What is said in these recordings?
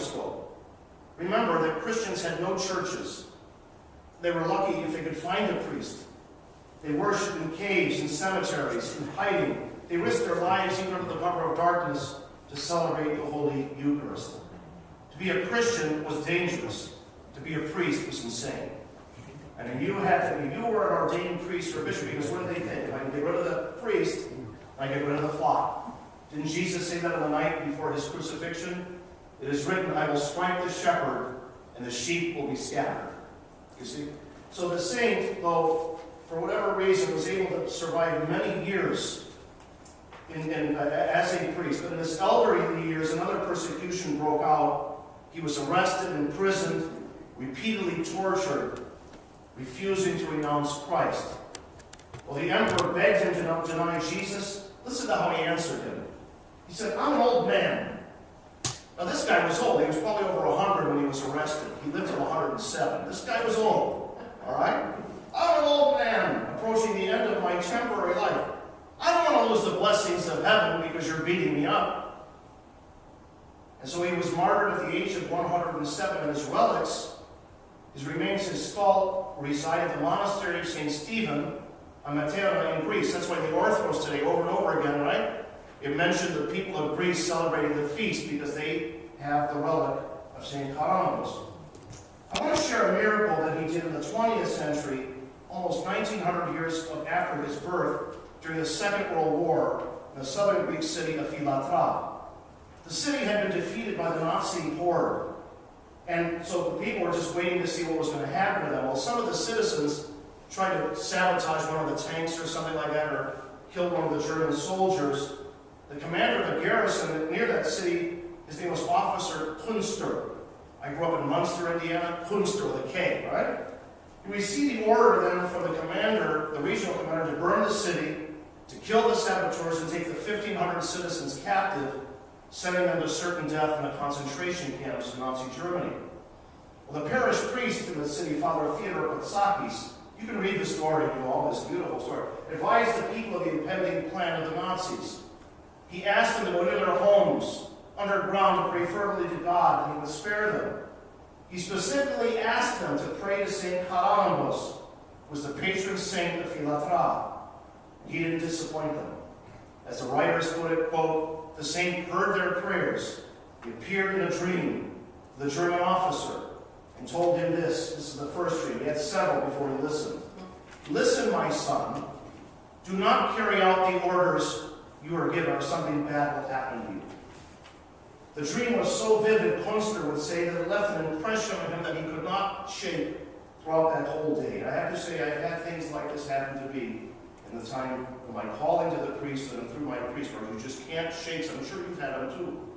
microscope. Remember that Christians had no churches. They were lucky if they could find a priest. They worshipped in caves and cemeteries, in hiding. They risked their lives even under the cover of darkness to celebrate the Holy Eucharist. To be a Christian was dangerous. To be a priest was insane. And if you were an ordained priest or bishop, because what did they think? If I can get rid of the priest, I get rid of the flock. Didn't Jesus say that on the night before his crucifixion? It is written, I will strike the shepherd, and the sheep will be scattered. You see? So the saint, though, for whatever reason, was able to survive many years as a priest. But in his elderly years, another persecution broke out. He was arrested, imprisoned, repeatedly tortured, refusing to renounce Christ. Well, the emperor begged him to deny Jesus. Listen to how he answered him. He said, I'm an old man. Now, this guy was old. He was probably over 100 when he was arrested. He lived to 107. This guy was old. All right? I'm an old man approaching the end of my temporary life. I don't want to lose the blessings of heaven because you're beating me up. And so he was martyred at the age of 107, and his relics, his remains, his skull, reside at the monastery of St. Stephen on Matera in Greece. That's why the Orthros today, over and over again, right? It mentioned the people of Greece celebrating the feast because they have the relic of St. Carambos. I want to share a miracle that he did in the 20th century, almost 1900 years after his birth, during the Second World War in the southern Greek city of Philatra. The city had been defeated by the Nazi horde, and so the people were just waiting to see what was going to happen to them. Well, some of the citizens tried to sabotage one of the tanks or something like that, or kill one of the German soldiers. The commander of the garrison near that city, his name was Officer Kunster. I grew up in Munster, Indiana. Kunster with a K, right? He received the order then from the commander, the regional commander, to burn the city, to kill the saboteurs, and take the 1,500 citizens captive, sending them to certain death in the concentration camps in Nazi Germany. Well, the parish priest in the city, Father Theodore Patsakis, you can read the story, you know, all this beautiful story, advised the people of the impending plan of the Nazis. He asked them to go to their homes, underground, to pray fervently to God, and he would spare them. He specifically asked them to pray to St. Carambos, who was the patron saint of Philatra. He didn't disappoint them. As the writers put it, quote, the saint heard their prayers. He appeared in a dream to the German officer and told him this. This is the first dream. He had several before he listened. Listen, my son. Do not carry out the orders you are given, or something bad will happen to you. The dream was so vivid, Kunster would say, that it left an impression on him that he could not shake throughout that whole day. And I have to say, I've had things like this happen to me in the time of my calling to the priesthood and through my priesthood. You just can't shake. So I'm sure you've had them too.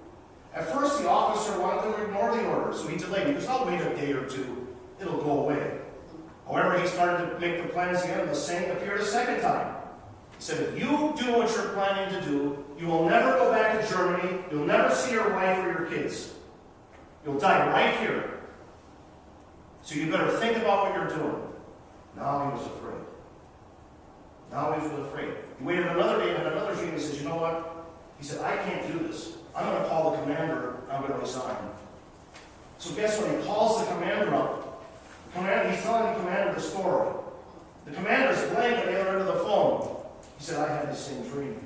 At first, the officer wanted to ignore the order, so he delayed. He goes, I'll wait a day or two. It'll go away. However, he started to make the plans again, and the saint appeared a second time. He said, if you do what you're planning to do, you will never go back to Germany. You'll never see your wife or your kids. You'll die right here. So you better think about what you're doing. Now he was afraid. Now he was afraid. He waited another day and had another dream. He says, you know what? He said, I can't do this. I'm going to call the commander. I'm going to resign. So guess what? He calls the commander up. He's telling the commander the story. The commander's blank at the other end of the phone. He said, I had the same dream.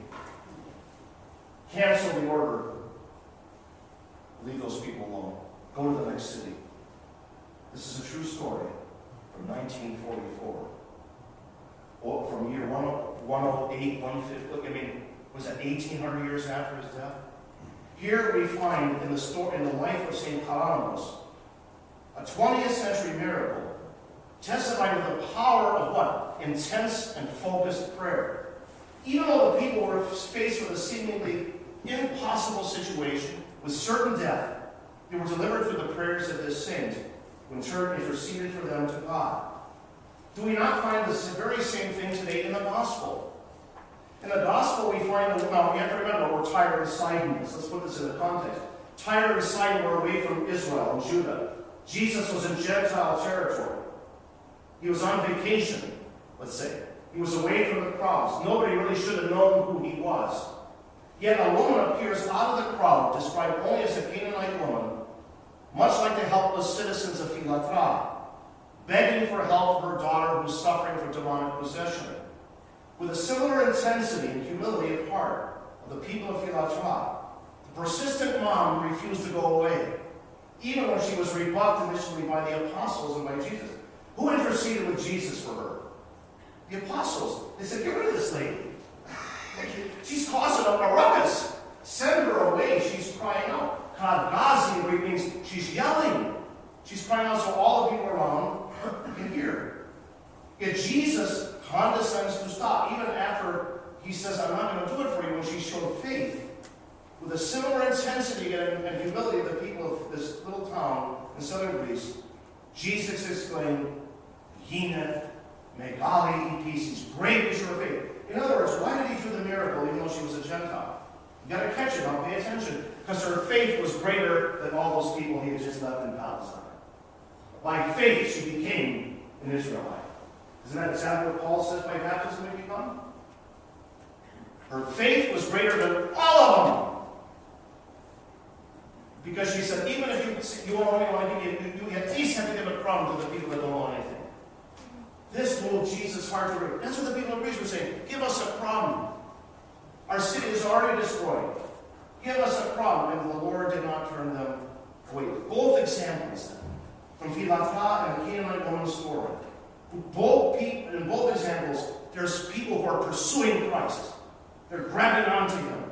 Cancel the order. Leave those people alone. Go to the next city. This is a true story from 1944. Well, from year 108, 150, look, I mean, was that 1,800 years after his death? Here we find in the life of St. Carambos, a 20th century miracle, testifying to the power of what? Intense and focused prayer. Even though the people were faced with a seemingly impossible situation, with certain death, they were delivered through the prayers of this saint, who in turn interceded for them to God. Do we not find this very same thing today in the gospel? In the gospel we find, now we have to remember, we're Tyre and Sidon. Let's put this in the context. Tyre and Sidon were away from Israel and Judah. Jesus was in Gentile territory. He was on vacation, let's say. He was away from the crowds. Nobody really should have known who he was. Yet a woman appears out of the crowd, described only as a Canaanite woman, helpless citizens of Philatra, begging for help for her daughter who was suffering from demonic possession. With a similar intensity and humility of heart of the people of Philatra, the persistent mom refused to go away, even when she was rebuffed initially by the apostles and by Jesus. Who interceded with Jesus for her? The apostles. They said, get rid of this lady. She's causing a ruckus. Send her away. She's crying out. Kadgazi means she's yelling. She's crying out so all the people around can hear. Yet Jesus condescends to stop, even after he says, I'm not going to do it for you, when she showed faith. With a similar intensity and humility of the people of this little town in southern Greece, Jesus exclaimed, Yina Megali Episis, great is your faith. In other words, why did he do the miracle even though she was a Gentile? You got to catch it, now pay attention. Because her faith was greater than all those people he had just left in Palestine. By faith, she became an Israelite. Isn't that exactly what Paul says by baptism we become? Her faith was greater than all of them. Because she said, even if you only want to give, you at least have to give a crumb to the people that don't know anything. This moved Jesus' heart to read. That's what the people of Greece were saying. Give us a crumb. Our city is already destroyed. Give us a crumb. And the Lord did not turn them away. Both examples, from Philatra and the Canaanite woman's story. In both examples, there's people who are pursuing Christ. They're grabbing onto him.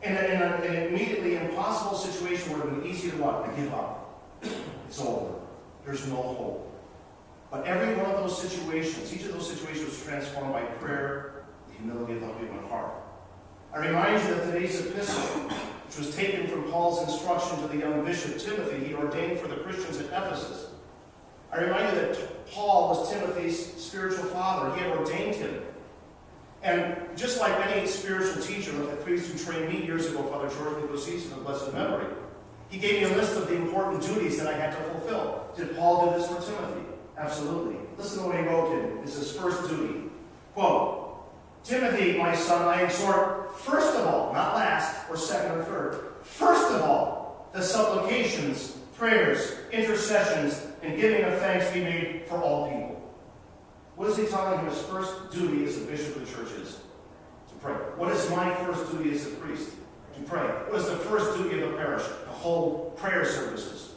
In an immediately impossible situation where it would be easy to what? To give up. It's over. There's no hope. But every one of those situations, each of those situations was transformed by prayer, the humility of the human heart. I remind you that today's epistle, which was taken from Paul's instruction to the young bishop Timothy, he ordained for the Christians at Ephesus. I remind you that Paul was Timothy's spiritual father. He had ordained him. And just like any spiritual teacher, like the priest who trained me years ago, Father George Nicosius of blessed memory, he gave me a list of the important duties that I had to fulfill. Did Paul do this for Timothy? Absolutely. Listen to what he wrote in. This is his first duty. Quote, Timothy, my son, I exhort, first of all, not last or second or third, first of all, the supplications, prayers, intercessions, and giving of thanks be made for all people. What is he telling him his first duty as a bishop of the church is? To pray. What is my first duty as a priest? To pray. What is the first duty of the parish? To hold prayer services.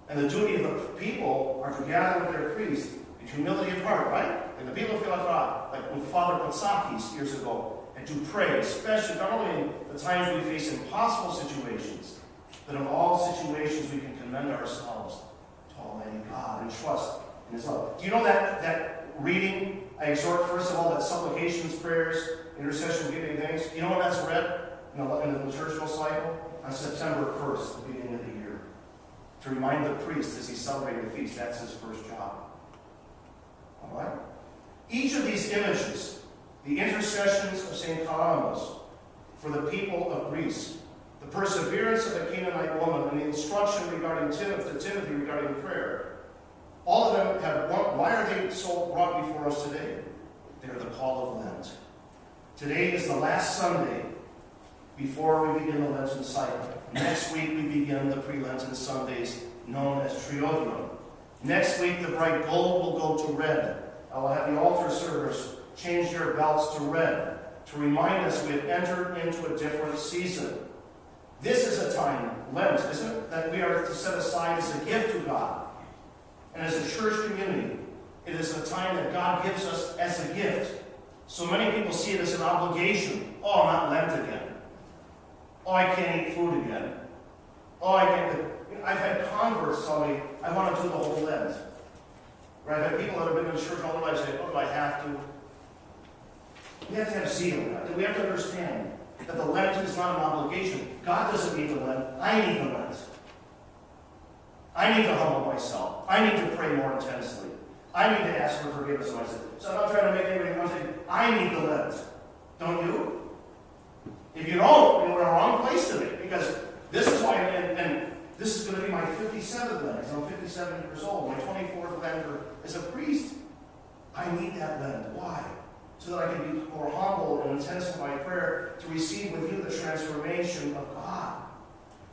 And the duty of the people are to gather with their priest in humility of heart, right? And the people of Philatra, like with Father Patsakis years ago, and to pray, especially not only in the times we face impossible situations, but in all situations we can commend ourselves to Almighty God and trust in His love. Do you know that reading, I exhort first of all that supplications, prayers, intercession, giving thanks, you know when that's read in the liturgical cycle? On September 1st, the beginning of the year. To remind the priest as he's celebrating the feast, that's his first job. All right? Each of these images, the intercessions of St. Karamos for the people of Greece, the perseverance of the Canaanite woman, and the instruction regarding Timothy regarding prayer, all of them have one. Why are they so brought before us today? They are the call of Lent. Today is the last Sunday before we begin the Lenten cycle. Next week we begin the pre-Lenten Sundays known as Triodion. Next week the bright gold will go to red. I will have the altar servers change their belts to red to remind us we have entered into a different season. This is a time, Lent, isn't it, that we are to set aside as a gift to God. And as a church community, it is a time that God gives us as a gift. So many people see it as an obligation. Oh, not Lent again. Oh, I can't eat food again. Oh, I can't. I've had converts tell me, I want to do the whole Lent. Right? I've had people that have been in church all their life say, oh, do I have to? We have to have zeal. We have to understand that the Lent is not an obligation. God doesn't need the Lent. I need the Lent. I need to humble myself. I need to pray more intensely. I need to ask for forgiveness of my sin. So I'm not trying to make anybody understand. I need the Lent. Don't you? If you don't, you're in the wrong place today. Because this is why, and this is going to be my 57th Lent. I'm 57 years old. My 24th Lent as a priest. I need that Lent. Why? So that I can be more humble and intensify prayer to receive with you the transformation of God.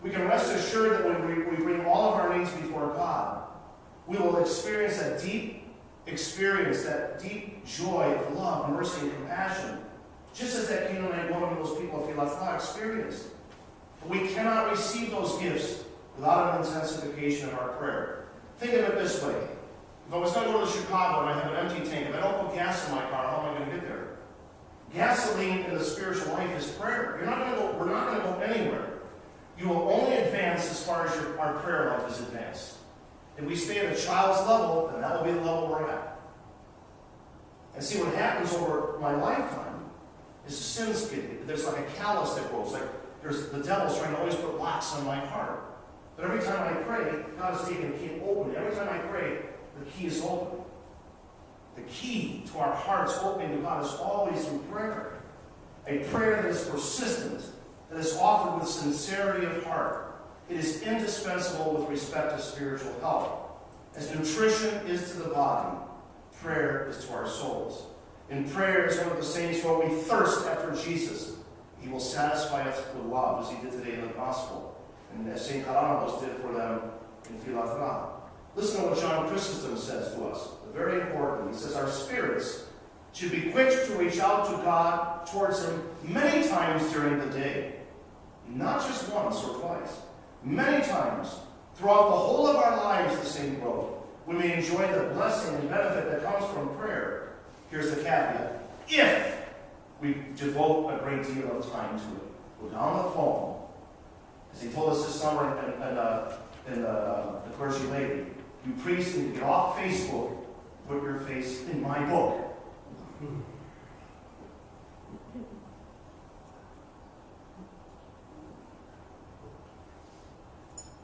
We can rest assured that when we bring all of our needs before God, we will experience that deep joy of love, mercy, and compassion, just as that Canaanite woman and those people of Philadelphia experienced. But we cannot receive those gifts without an intensification of our prayer. Think of it this way. If I was going to go to Chicago and I have an empty tank, if I don't put gas in my car, how am I going to get there? Gasoline in the spiritual life is prayer. We're not going to go anywhere. You will only advance as far as our prayer life is advanced. If we stay at a child's level, then that will be the level we're at. And see, what happens over my lifetime is the sins there's like a callus that grows. Like the devil's trying to always put locks on my heart. But every time I pray, God is taking the key and opening it. Every time I pray, the key is open. The key to our hearts opening to God is always through prayer. A prayer that is persistent, that is offered with sincerity of heart. It is indispensable with respect to spiritual health. As nutrition is to the body, prayer is to our souls. In prayer, as one of the saints wrote, we thirst after Jesus. He will satisfy us with love, as he did today in the gospel, and as St. Caranos did for them in Philadelphia. Listen to what John Chrysostom says to us. Very important. He says, our spirits should be quick to reach out to God, towards him, many times during the day. Not just once or twice. Many times, throughout the whole of our lives, the saint wrote, we may enjoy the blessing and benefit that comes from prayer. Here's the caveat. If we devote a great deal of time to it. Go down the phone. As he told us this summer in the clergy lady, you priests need to get off Facebook, put your face in my book.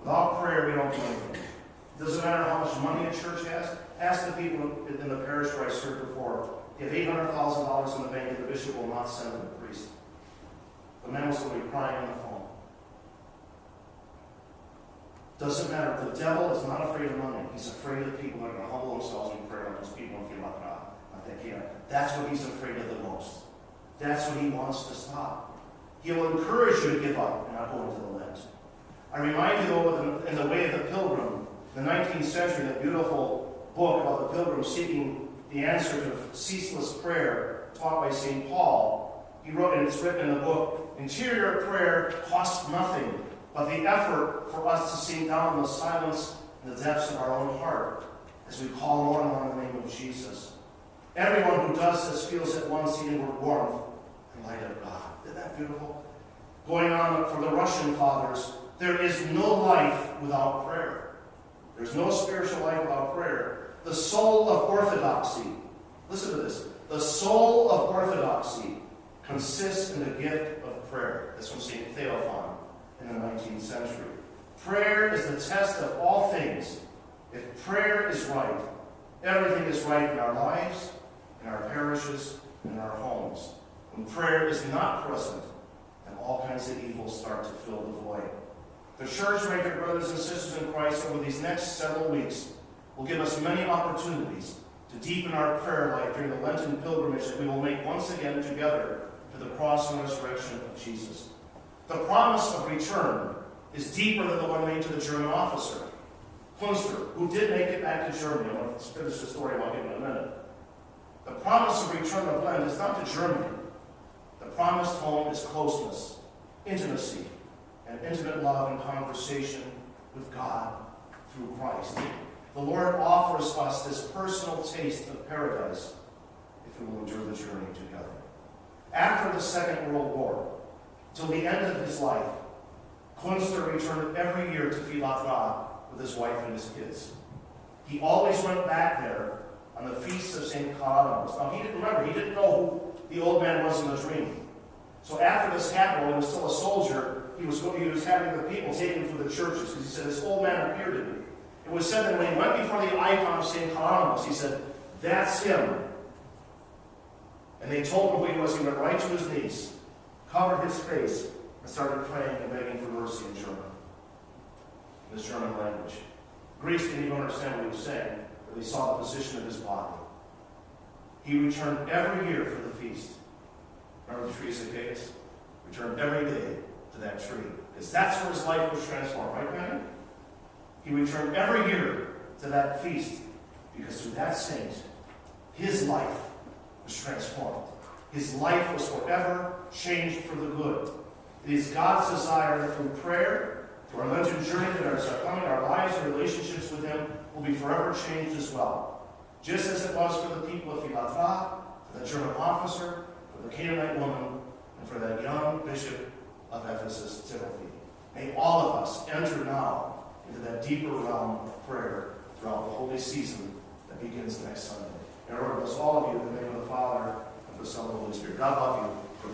Without prayer, we don't do anything. It doesn't matter how much money a church has. Ask the people in the parish where I served before. If you have $800,000 in the bank, the bishop will not send them a priest. The man was going to be crying on the phone. Doesn't matter. The devil is not afraid of money. He's afraid of people that are going to humble themselves in prayer like those people in Philadelphia. That's what he's afraid of the most. That's what he wants to stop. He will encourage you to give up and not go into the Lent. I remind you, though, in The Way of the Pilgrim, the 19th century, that beautiful book about the pilgrim seeking the answer to ceaseless prayer taught by St. Paul. He wrote, and it's written in the book, interior prayer costs nothing but the effort for us to sink down in the silence and the depths of our own heart as we call more and more on the name of Jesus. Everyone who does this feels at once the inward warmth and light of God. Isn't that beautiful? Going on for the Russian fathers, there is no life without prayer. There's no spiritual life without prayer. The soul of orthodoxy, listen to this, the soul of orthodoxy consists in the gift of prayer. That's from St. Theophan in the 19th century. Prayer is the test of all things. If prayer is right, everything is right in our lives, in our parishes, and in our homes. When prayer is not present, then all kinds of evils start to fill the void. The church, my dear brothers and sisters in Christ, over these next several weeks will give us many opportunities to deepen our prayer life during the Lenten pilgrimage that we will make once again together to the cross and resurrection of Jesus. The promise of return is deeper than the one made to the German officer, Kunster, who did make it back to Germany. I want to finish the story about him in a minute. The promise of return of Lent is not to Germany. The promised home is closeness, intimacy, and intimate love and conversation with God through Christ. The Lord offers us this personal taste of paradise if we will endure the journey together. After the Second World War, till the end of his life, Kunster returned every year to Philadelphia with his wife and his kids. He always went back there on the feast of St. Caranos. Now, he didn't know who the old man was in the dream. So after this happened, when he was still a soldier, he was having the people take him through the churches, because he said, this old man appeared to me. It was said that when he went before the icon of St. Caranos, he said, that's him. And they told him who he was. He went right to his knees, covered his face, and started praying and begging for mercy in German, in his German language. Greece didn't even understand what he was saying, but they saw the position of his body. He returned every year for the feast. Remember the tree of Zacchaeus? Returned every day to that tree. Because that's where his life was transformed, right, Penny? He returned every year to that feast because through that saint, his life was transformed. His life was forever changed for the good. It is God's desire that through prayer, through our Lenten journey that is coming, our lives and relationships with him will be forever changed as well. Just as it was for the people of Philatra, for the German officer, for the Canaanite woman, and for that young bishop of Ephesus, Timothy. May all of us enter now into that deeper realm of prayer throughout the holy season that begins next Sunday. And I bless all of you in the name of the Father, and of the Son, and of the Holy Spirit. God love you. For